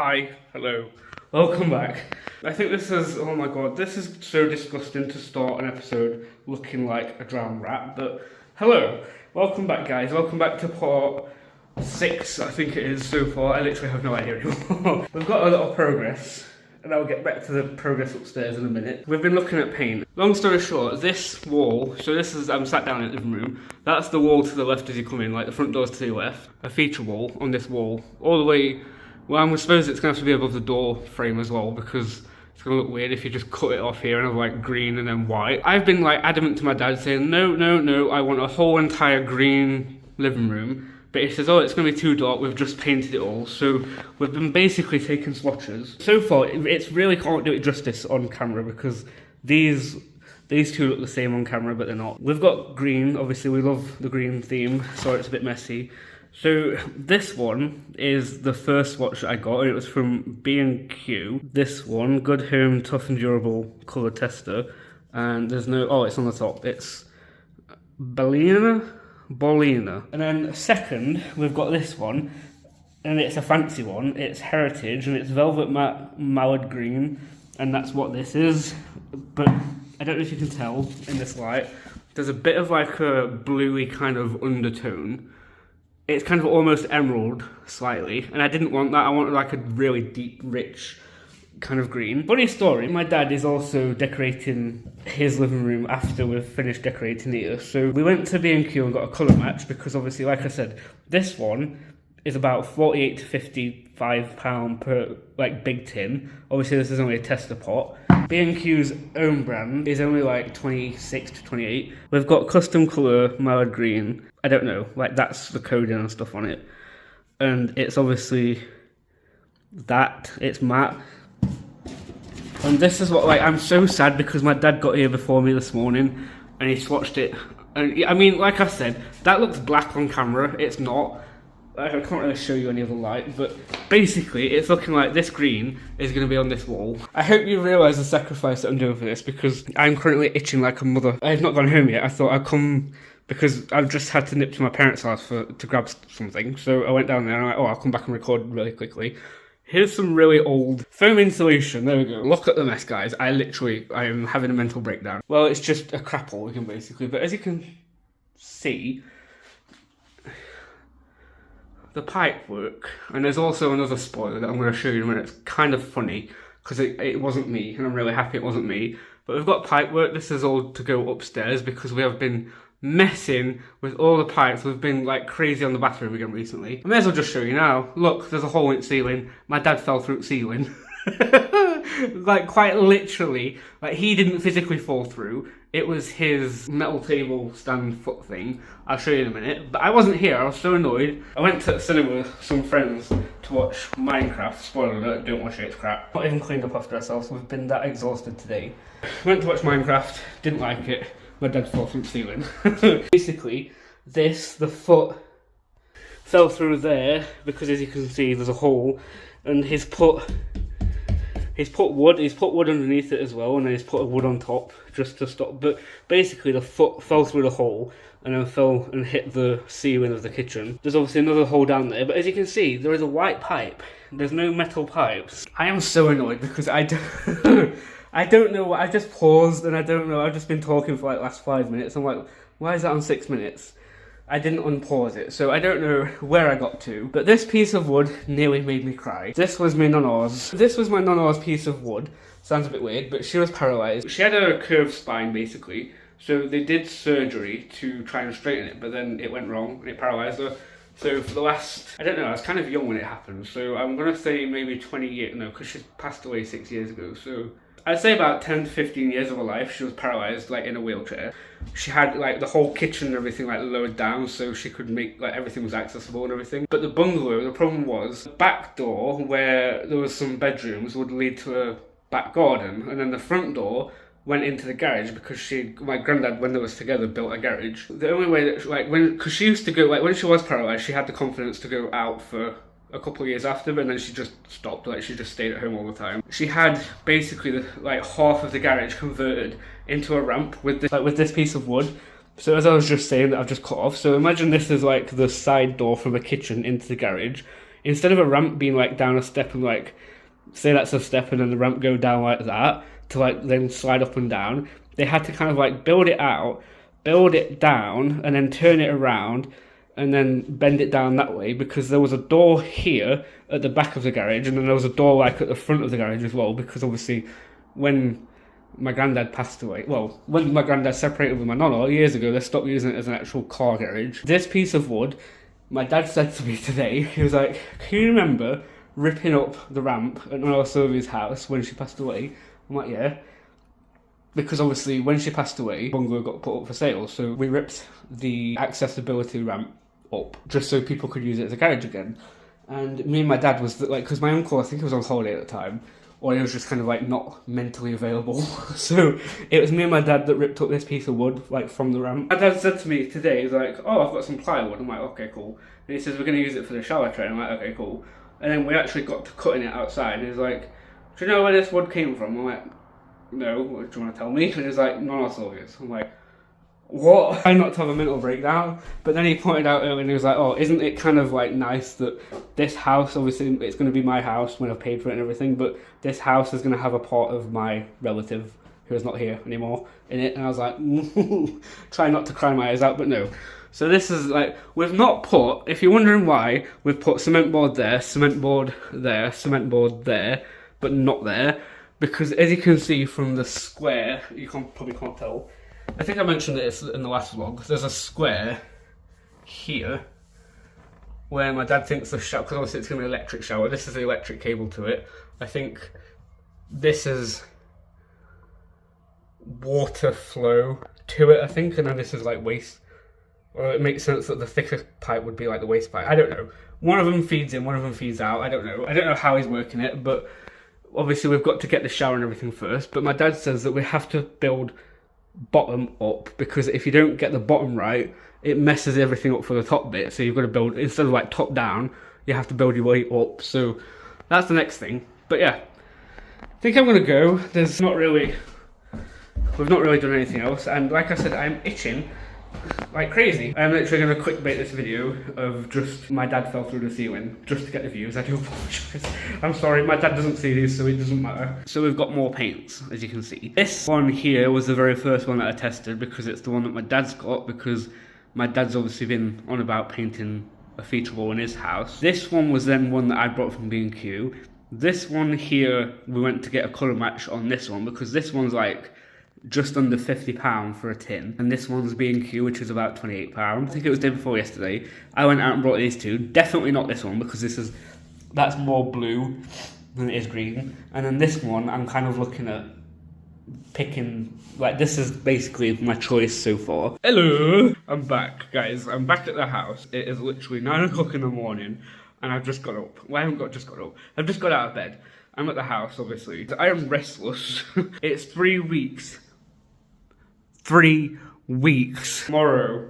Hi, hello, welcome back. I think this is, oh my god, this is so disgusting to start an episode looking like a drowned rat, but hello, welcome back guys, welcome back to part 6, I think it is so far. I literally have no idea anymore. We've got a lot of progress, and I'll get back to the progress upstairs in a minute. We've been looking at paint. Long story short, this wall, so this is, I'm sat down in the living room, that's the wall to the left as you come in, like the front door's to the left, a feature wall on this wall, all the way. Well, I suppose it's going to have to be above the door frame as well, because it's going to look weird if you just cut it off here and have like green and then white. I've been like adamant to my dad saying, no, I want a whole entire green living room. But he says, oh, it's going to be too dark, we've just painted it all. So we've been basically taking swatches. So far, it's really can't do it justice on camera because these two look the same on camera, but they're not. We've got green, obviously we love the green theme. Sorry, it's a bit messy. So this one is the first swatch that I got, and it was from B&Q. This one, Good Home Tough and Durable Colour Tester, and there's no, oh, it's on the top. It's Bolina. And then second, we've got this one, and it's a fancy one. It's Heritage, and it's Velvet Matte Mallard Green, and that's what this is. But I don't know if you can tell in this light. There's a bit of like a bluey kind of undertone. It's kind of almost emerald, slightly, and I didn't want that. I wanted like a really deep, rich kind of green. Funny story, my dad is also decorating his living room after we've finished decorating here. So we went to B&Q and got a colour match because obviously, like I said, this one is about 48 to 55 pound per like big tin. Obviously this is only a tester pot. B&Q's own brand is only like 26 to 28. We've got custom colour mallard green. I don't know, like that's the coding and stuff on it. And it's obviously that, it's matte. And this is what, like, I'm so sad because my dad got here before me this morning and he swatched it. And I mean, like I said, that looks black on camera, it's not. I can't really show you any of the light, but basically it's looking like this green is going to be on this wall. I hope you realise the sacrifice that I'm doing for this because I'm currently itching like a mother. I have not gone home yet. I thought I'd come because I've just had to nip to my parents' house to grab something. So I went down there and I'm like, oh, I'll come back and record really quickly. Here's some really old foam insulation. There we go. Look at the mess, guys. I am having a mental breakdown. Well, it's just a crap organ basically, but as you can see, the pipe work, and there's also another spoiler that I'm going to show you in a minute. It's kind of funny because it wasn't me, and I'm really happy it wasn't me. But we've got pipe work. This is all to go upstairs because we have been messing with all the pipes. We've been like crazy on the bathroom again recently. I may as well just show you now. Look, there's a hole in the ceiling. My dad fell through the ceiling. Like quite literally, like he didn't physically fall through. It was his metal table stand foot thing. I'll show you in a minute. But I wasn't here, I was so annoyed. I went to the cinema with some friends to watch Minecraft. Spoiler alert, don't watch it, it's crap. Not even cleaned up after ourselves, we've been that exhausted today. Went to watch Minecraft, didn't like it. My dad fell through the ceiling. Basically, the foot fell through there because as you can see there's a hole, and he's put wood underneath it as well, and then he's put a wood on top just to stop. But basically the foot fell through the hole and then fell and hit the ceiling of the kitchen. There's obviously another hole down there, but as you can see there is a white pipe. There's no metal pipes. I am so annoyed because I don't know what, I just paused and I don't know, I've just been talking for like the last 5 minutes. I'm like, why is that on 6 minutes? I didn't unpause it, so I don't know where I got to. But this piece of wood nearly made me cry. This was my nonna's. This was my nonna's piece of wood. Sounds a bit weird, but she was paralysed. She had a curved spine basically, so they did surgery to try and straighten it, but then it went wrong and it paralysed her. So for the last, I don't know, I was kind of young when it happened, so I'm going to say maybe 20 years, no, because she passed away 6 years ago, so I'd say about 10 to 15 years of her life she was paralysed, like in a wheelchair. She had like the whole kitchen and everything like lowered down so she could make, like everything was accessible and everything. But the bungalow, the problem was, the back door where there was some bedrooms would lead to a back garden, and then the front door went into the garage because my granddad, when they was together, built a garage. The only way that, because she used to go, like when she was paralysed, she had the confidence to go out for a couple of years after, but then she just stopped, like she just stayed at home all the time. She had basically like half of the garage converted into a ramp with this piece of wood. So as I was just saying that I've just cut off, so imagine this is like the side door from the kitchen into the garage. instead of a ramp being like down a step and like, say that's a step and then the ramp go down like that to like then slide up and down, they had to kind of like build it out, build it down, and then turn it around and then bend it down that way, because there was a door here at the back of the garage and then there was a door like at the front of the garage as well, because obviously when my granddad passed away, well, when my granddad separated with my nonna years ago, they stopped using it as an actual car garage. This piece of wood, my dad said to me today, he was like, can you remember ripping up the ramp at Nonna Sylvia's house when she passed away? I'm like, yeah. Because obviously when she passed away, bungalow got put up for sale, so we ripped the accessibility ramp up just so people could use it as a garage again. And me and my dad was like, because my uncle, I think he was on holiday at the time, or he was just kind of like not mentally available. So it was me and my dad that ripped up this piece of wood like from the ramp. My dad said to me today, he's like, oh, I've got some plywood. I'm like, okay, cool. And he says, we're going to use it for the shower tray. I'm like, okay, cool. And then we actually got to cutting it outside. And he's like, do you know where this wood came from? I'm like, no, what do you want to tell me? And he's like, no, not obvious. I'm like, what? Trying not to have a mental breakdown. But then he pointed out earlier and he was like, oh, isn't it kind of like nice that this house, obviously it's going to be my house when I've paid for it and everything, but this house is going to have a part of my relative who is not here anymore in it. And I was like, try not to cry my eyes out, but no. So this is like, we've not put, if you're wondering why, we've put cement board there, cement board there, cement board there, but not there. Because as you can see from the square, you probably can't tell, I think I mentioned this in the last vlog, there's a square here where my dad thinks the shower, because obviously it's going to be an electric shower, this is the electric cable to it. I think this is water flow to it, I think, and then this is like waste. Or it makes sense that the thicker pipe would be like the waste pipe. I don't know. One of them feeds in, one of them feeds out. I don't know. I don't know how he's working it, but obviously we've got to get the shower and everything first. But my dad says that we have to build bottom up, because if you don't get the bottom right, it messes everything up for the top bit. So you've got to build, instead of like top down, you have to build your way up. So that's the next thing. But yeah, I think I'm gonna go. We've not really done anything else, and like I said, I'm itching like crazy. I'm literally going to clickbait this video of just my dad fell through the ceiling just to get the views. I do apologise. I'm sorry, my dad doesn't see these, so it doesn't matter. So we've got more paints, as you can see. This one here was the very first one that I tested, because it's the one that my dad's got, because my dad's obviously been on about painting a feature wall in his house. This one was then one that I brought from B&Q. This one here, we went to get a colour match on this one, because this one's like just under £50 for a tin, and this one's B&Q, which is about £28. I think it was day before yesterday. I went out and brought these two. Definitely not this one, because that's more blue than it is green. And then this one, I'm kind of looking at picking, like, this is basically my choice so far. Hello! I'm back, guys. I'm back at the house. It is literally 9 o'clock in the morning, and I've just got up. Well, I haven't just got up. I've just got out of bed. I'm at the house, obviously. I am restless. It's 3 weeks. 3 weeks. Tomorrow,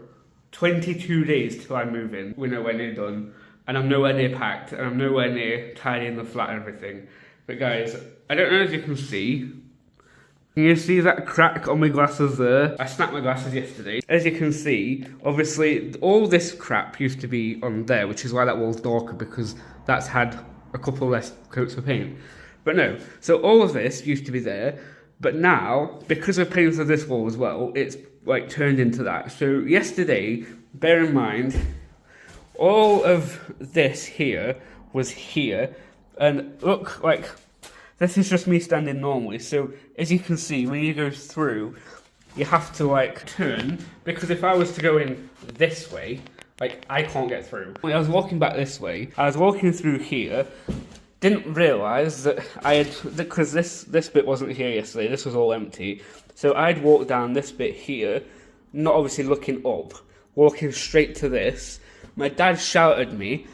22 days till I move in. We're nowhere near done. And I'm nowhere near packed. And I'm nowhere near tidying the flat and everything. But guys, I don't know if you can see. Can you see that crack on my glasses there? I snapped my glasses yesterday. As you can see, obviously, all this crap used to be on there, which is why that wall's darker, because that's had a couple less coats of paint. But no, so all of this used to be there. But now, because I've painted this wall as well, it's like turned into that. So yesterday, bear in mind, all of this here was here. And look, like, this is just me standing normally. So as you can see, when you go through, you have to like turn, because if I was to go in this way, like, I can't get through. When I was walking back this way, I was walking through here, didn't realise that I had, because this bit wasn't here yesterday, this was all empty. So I'd walked down this bit here, not obviously looking up, walking straight to this. My dad shouted me.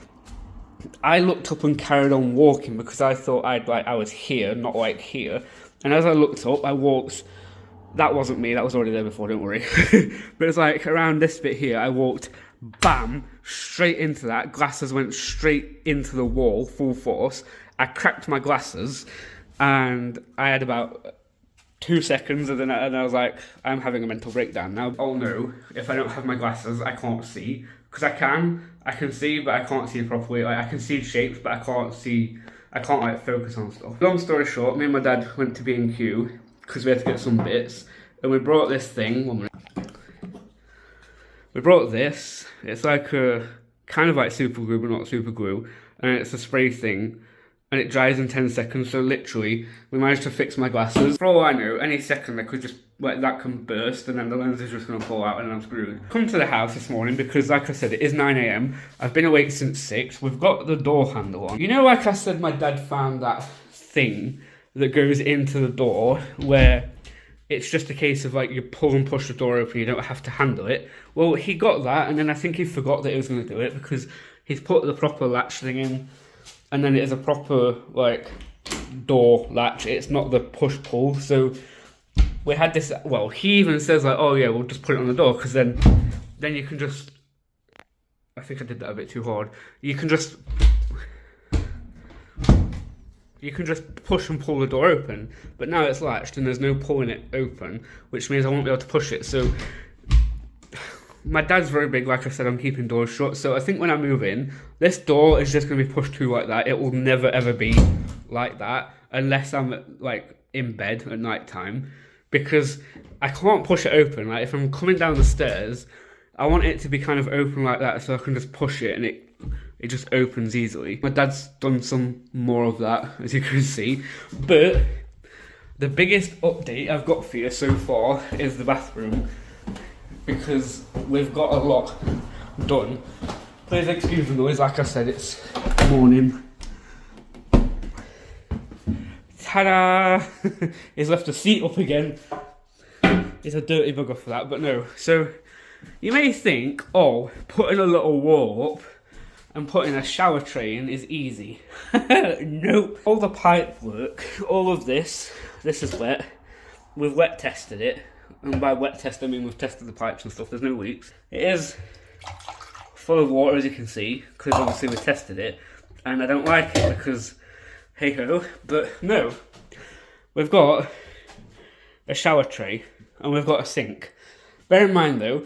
I looked up and carried on walking, because I thought I was here, not like here. And as I looked up, I walked, that wasn't me, that was already there before, don't worry. But it's like around this bit here, I walked, bam, straight into that. Glasses went straight into the wall, full force. I cracked my glasses, and I had about 2 seconds, and then I was like, I'm having a mental breakdown now. Oh no, if I don't have my glasses, I can't see. because I can see, but I can't see properly. Like, I can see shapes, but I can't like focus on stuff. Long story short, me and my dad went to B&Q because we had to get some bits, and we brought this thing. 1 minute. We brought this. It's like a kind of like super glue, but not super glue, and it's a spray thing, and it dries in 10 seconds. So literally, we managed to fix my glasses. For all I know, any second I could just like that can burst, and then the lens is just gonna fall out, and I'm screwed. Come to the house this morning because, like I said, it is 9 AM. I've been awake since 6. We've got the door handle on. You know, like I said, my dad found that thing that goes into the door where it's just a case of like you pull and push the door open, you don't have to handle it. Well, he got that, and then I think he forgot that he was going to do it because he's put the proper latch thing in, and then it is a proper like door latch. It's not the push-pull. So we had this, well, he even says like, oh yeah, we'll just put it on the door, because then you can just, I think I did that a bit too hard. You can just push and pull the door open, but now it's latched and there's no pulling it open, which means I won't be able to push it. So my dad's very big, like I said, I'm keeping doors shut. So I think when I move in, this door is just going to be pushed through like that. It will never ever be like that unless I'm like in bed at night time, because I can't push it open. Like if I'm coming down the stairs, I want it to be kind of open like that so I can just push it and it just opens easily. My dad's done some more of that, as you can see. But the biggest update I've got for you so far is the bathroom, because we've got a lot done. Please excuse the noise, like I said, it's morning. Ta-da! He's left the seat up again. He's a dirty bugger for that, but no. So you may think, oh, putting a little wall up and putting a shower tray in is easy. Nope. All the pipe work, all of this is wet. We've wet tested it, and by wet test I mean we've tested the pipes and stuff. There's no leaks. It is full of water, as you can see, because obviously we tested it, and I don't like it because hey ho. But no, we've got a shower tray and we've got a sink. Bear in mind though,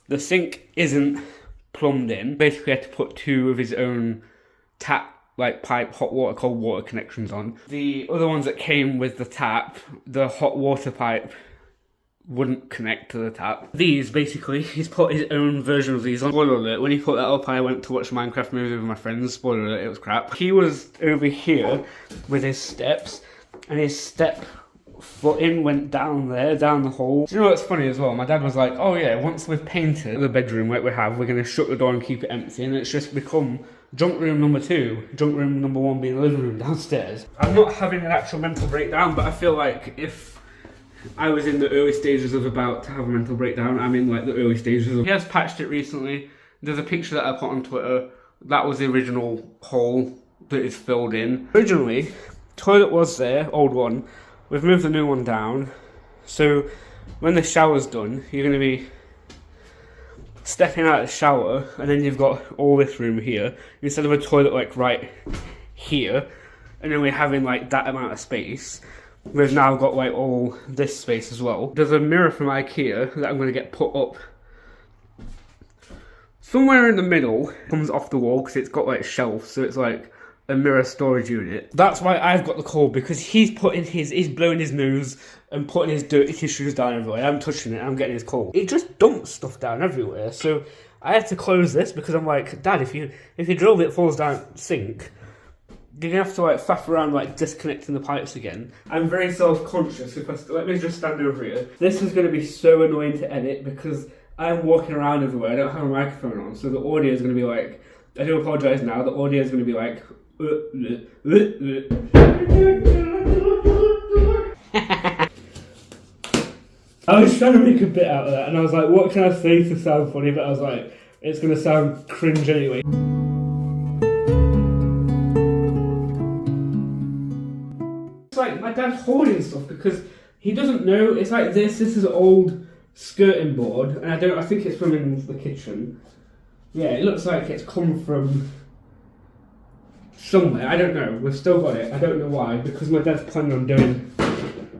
the sink isn't plumbed in. Basically had to put 2 of his own tap, like pipe, hot water, cold water connections on. The other ones that came with the tap, the hot water pipe wouldn't connect to the tap. These, basically, he's put his own version of these on. Spoiler alert, when he put that up, I went to watch Minecraft movie with my friends. Spoiler alert, it was crap. He was over here with his steps, and his step footing went down there, down the hole. Do you know what's funny as well? My dad was like, oh yeah, once we've painted the bedroom like we have, we're going to shut the door and keep it empty, and it's just become junk room number 2, junk room number 1 being the living room downstairs. I'm not having an actual mental breakdown, but I feel like if I was in the early stages of about to have a mental breakdown, I'm in like the early stages of... He has patched it recently. There's a picture that I put on Twitter. That was the original hole that is filled in. Originally, toilet was there, old one. We've moved the new one down, so when the shower's done, you're going to be stepping out of the shower, and then you've got all this room here, instead of a toilet like right here, and then we're having like that amount of space. We've now got like all this space as well. There's a mirror from IKEA that I'm going to get put up somewhere in the middle. It comes off the wall because it's got like shelves, so it's like a mirror storage unit. That's why I've got the cold, because he's blowing his nose and putting his dirty tissues down everywhere. I'm touching it, I'm getting his cold. It just dumps stuff down everywhere. So I had to close this because I'm like, Dad, if you drill it falls down the sink, you're gonna have to like faff around like disconnecting the pipes again. I'm very self-conscious. Let me just stand over here. This is gonna be so annoying to edit because I'm walking around everywhere. I don't have a microphone on, so the audio is gonna be like, I do apologise now, the audio is gonna be like I was trying to make a bit out of that, and I was like, what can I say to sound funny? But I was like, it's gonna sound cringe anyway. It's like my dad's hoarding stuff because he doesn't know. It's like this is an old skirting board, and I think it's from in the kitchen. Yeah, it looks like it's come from somewhere. I don't know. We've still got it. I don't know why, because my dad's planning on doing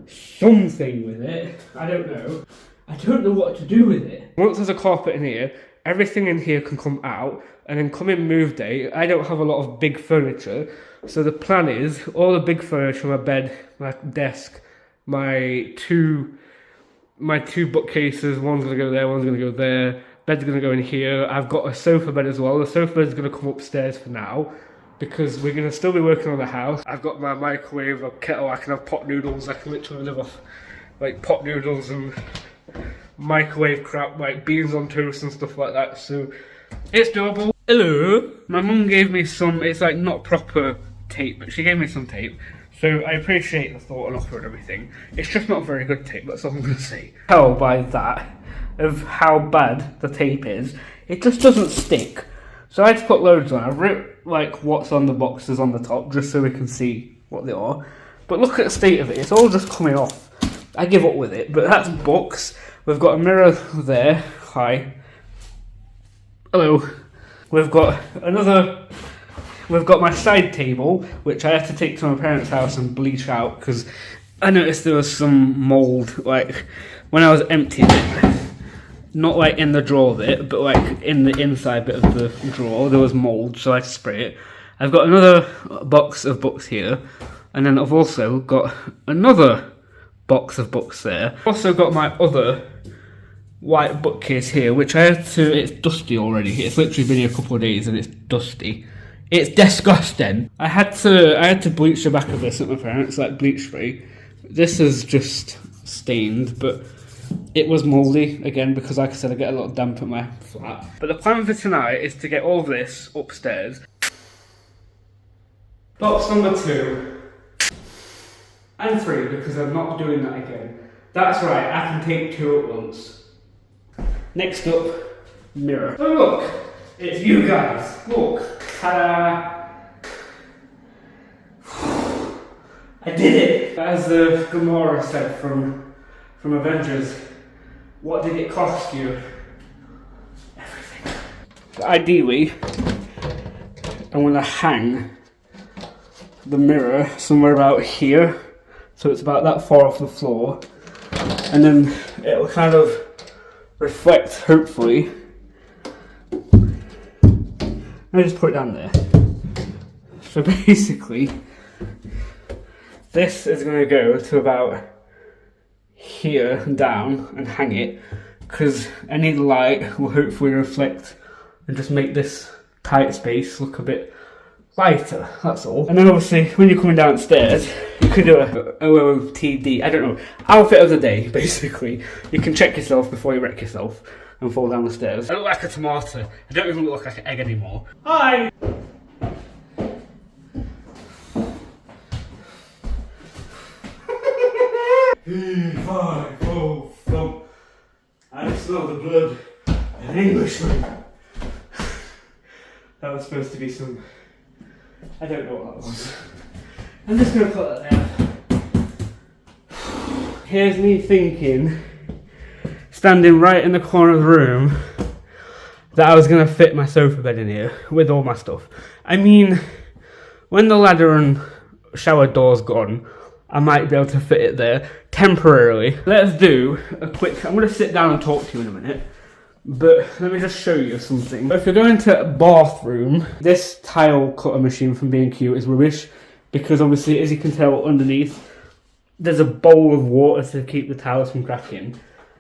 something with it. I don't know. I don't know what to do with it. Once there's a carpet in here, everything in here can come out, and then come in move day, I don't have a lot of big furniture, so the plan is all the big furniture, my bed, my desk, my two bookcases, one's gonna go there, one's gonna go there, bed's gonna go in here. I've got a sofa bed as well. The sofa bed's gonna come upstairs for now, because we're gonna still be working on the house. I've got my microwave, a kettle, I can have pot noodles, I can literally live off like pot noodles and microwave crap, like beans on toast and stuff like that, so it's doable. Hello! My mum gave me some, it's like not proper tape, but she gave me some tape, so I appreciate the thought and offer and everything. It's just not very good tape, that's all I'm going to say. Tell by that of how bad the tape is, it just doesn't stick. So I had to put loads on. I wrote like what's on the boxes on the top, just so we can see what they are. But look at the state of it, it's all just coming off. I give up with it, but that's books. We've got a mirror there, hi. Hello. We've got my side table, which I had to take to my parents' house and bleach out, because I noticed there was some mould, like, when I was emptying it. Not like in the drawer bit, but like in the inside bit of the drawer, there was mould, so I had to spray it. I've got another box of books here, and then I've also got another box of books there. I've also got my other white bookcase here, which I had to, it's dusty already. It's literally been here a couple of days and it's dusty. It's disgusting. I had to bleach the back of this at my parents, like bleach spray. This is just stained, but it was mouldy again because, like I said, I get a lot of damp at my flat. But the plan for tonight is to get all of this upstairs. Box number 2 and 3, because I'm not doing that again. That's right, I can take 2 at once. Next up, mirror. Oh look, it's you guys. Look, ta-da! I did it! As the Gamora said from Avengers, what did it cost you? Everything. Ideally, I want to hang the mirror somewhere about here, so it's about that far off the floor, and then it'll kind of reflect, hopefully. I just put it down there. So basically, this is going to go to about here and down and hang it, because any light will hopefully reflect and just make this tight space look a bit lighter, that's all. And then obviously when you're coming downstairs, you could do a OOTD, I don't know, outfit of the day basically. You can check yourself before you wreck yourself and fall down the stairs. I look like a tomato, I don't even look like an egg anymore. Hi! Five, four, thump. I smell the blood of an Englishman. That was supposed to be some, I don't know what that was. I'm just going to put that there. Here's me thinking, standing right in the corner of the room, that I was going to fit my sofa bed in here with all my stuff. I mean, when the ladder and shower door's gone, I might be able to fit it there temporarily. Let's do a quick, I'm going to sit down and talk to you in a minute, but let me just show you something. If you're going to a bathroom, this tile cutter machine from B&Q is rubbish, because obviously, as you can tell underneath, there's a bowl of water to keep the tiles from cracking,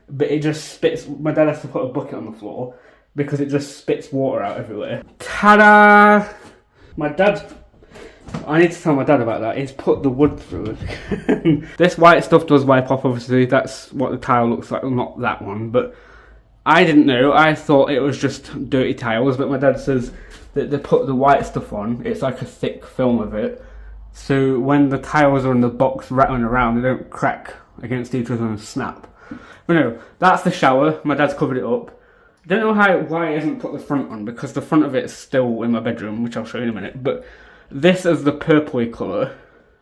but it just spits, my dad has to put a bucket on the floor, because it just spits water out everywhere. Ta-da! I need to tell my dad about that. He's put the wood through it. This white stuff does wipe off, obviously. That's what the tile looks like. Well, not that one, but I didn't know. I thought it was just dirty tiles, but my dad says that they put the white stuff on. It's like a thick film of it. So when the tiles are in the box rattling around, they don't crack against each other and snap. But no, that's the shower. My dad's covered it up. I don't know why he hasn't put the front on, because the front of it's still in my bedroom, which I'll show you in a minute. But this is the purpley colour,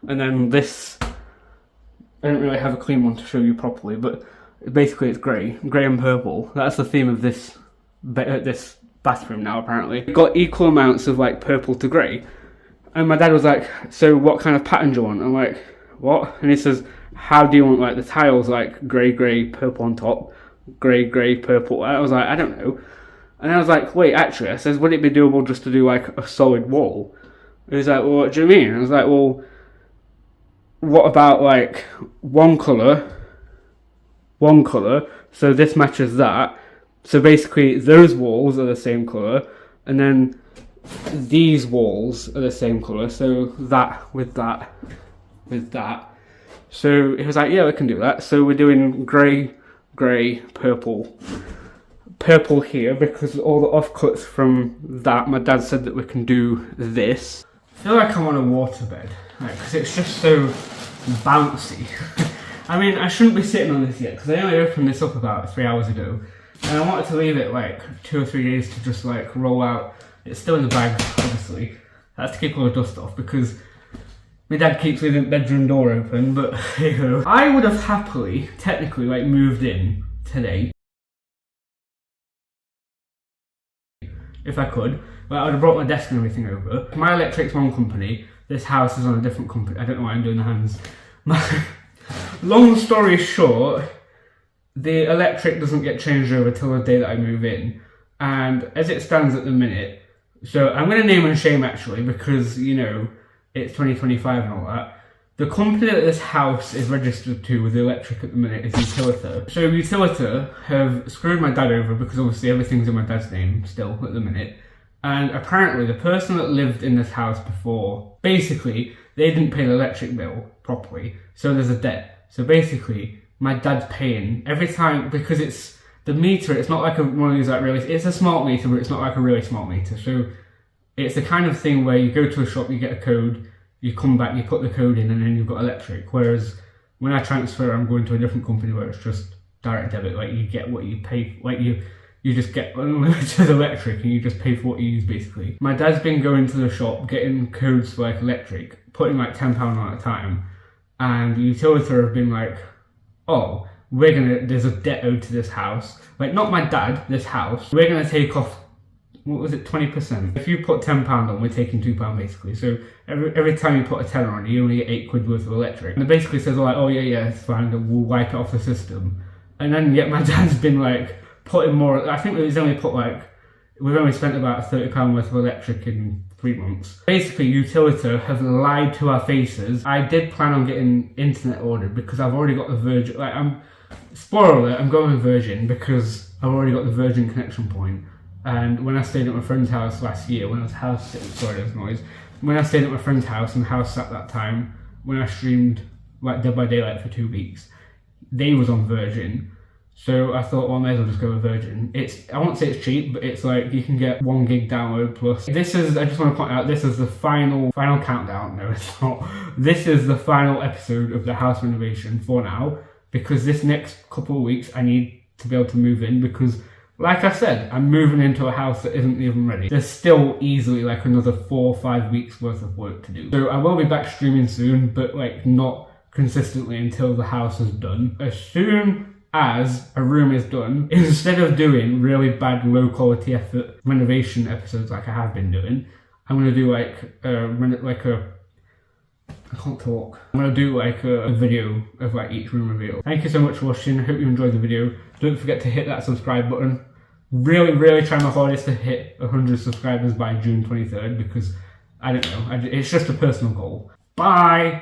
and then this, I don't really have a clean one to show you properly, but basically it's grey and purple. That's the theme of this bathroom now, apparently. It got equal amounts of like purple to grey, and my dad was like, so what kind of pattern do you want? I'm like, what? And he says, how do you want like the tiles, like grey, purple on top, grey, purple? I was like, I don't know. And I was like, wait, actually, I says, would it be doable just to do like a solid wall? He was like, well, what do you mean? I was like, well, what about like one colour, so this matches that. So basically those walls are the same colour, and then these walls are the same colour, so that with that with that. So he was like, yeah, we can do that. So we're doing grey, purple here, because all the offcuts from that, my dad said that we can do this. I feel like I'm on a waterbed, because it's just so bouncy. I mean, I shouldn't be sitting on this yet, because I only opened this up about 3 hours ago, and I wanted to leave it like 2 or 3 days to just like roll out. It's still in the bag, obviously. That's to keep all the dust off, because my dad keeps leaving the bedroom door open, but you know. I would have happily, technically, like moved in today if I could. But I would have brought my desk and everything over. My electric's one company, this house is on a different company. I don't know why I'm doing the hands. Long story short, the electric doesn't get changed over till the day that I move in. And as it stands at the minute, so I'm going to name and shame actually, because, you know, it's 2025 and all that. The company that this house is registered to with the electric at the minute is Utilita. So Utilita have screwed my dad over, because obviously everything's in my dad's name still at the minute. And apparently the person that lived in this house before, basically, they didn't pay the electric bill properly. So there's a debt. So basically, my dad's paying every time, because it's the meter, it's not like one of these like really, it's a smart meter, but it's not like a really smart meter. So it's the kind of thing where you go to a shop, you get a code, you come back, you put the code in, and then you've got electric. Whereas when I transfer, I'm going to a different company where it's just direct debit, like you get what you pay, like you just get unlimited electric and you just pay for what you use basically. My dad's been going to the shop, getting codes for like electric, putting like £10 on at a time, and the utility have been like, oh, there's a debt owed to this house. Like, not my dad, this house. We're gonna take off, what was it, 20%? If you put £10 on, we're taking £2 basically. So every time you put a tenner on, you only get £8 worth of electric. And it basically says like, oh yeah, it's fine, we'll wipe it off the system. And then yet my dad's been like, putting more, I think we've only spent about £30 worth of electric in 3 months. Basically, Utilita have lied to our faces. I did plan on getting internet ordered, because I've already got the Virgin, spoiler alert, I'm going with Virgin, because I've already got the Virgin connection point. And when I stayed at my friend's house last year, when I was house sitting, sorry there's noise, when I stayed at my friend's house and house sat that time, when I streamed like Dead by Daylight for 2 weeks, they was on Virgin. So I thought, well, I may as well just go with Virgin. I won't say it's cheap, but it's like you can get 1 gig download plus. This is, I just want to point out, this is the final countdown. No, it's not. This is the final episode of the house renovation for now, because this next couple of weeks I need to be able to move in, because like I said, I'm moving into a house that isn't even ready. There's still easily like another 4 or 5 weeks worth of work to do. So I will be back streaming soon, but like not consistently until the house is done. As soon as a room is done, instead of doing really bad low quality effort renovation episodes like I have been doing, I'm going to do I can't talk. I'm going to do like a video of like each room reveal. Thank you so much for watching. I hope you enjoyed the video. Don't forget to hit that subscribe button. Really trying my hardest to hit 100 subscribers by June 23rd, because I don't know, it's just a personal goal. Bye!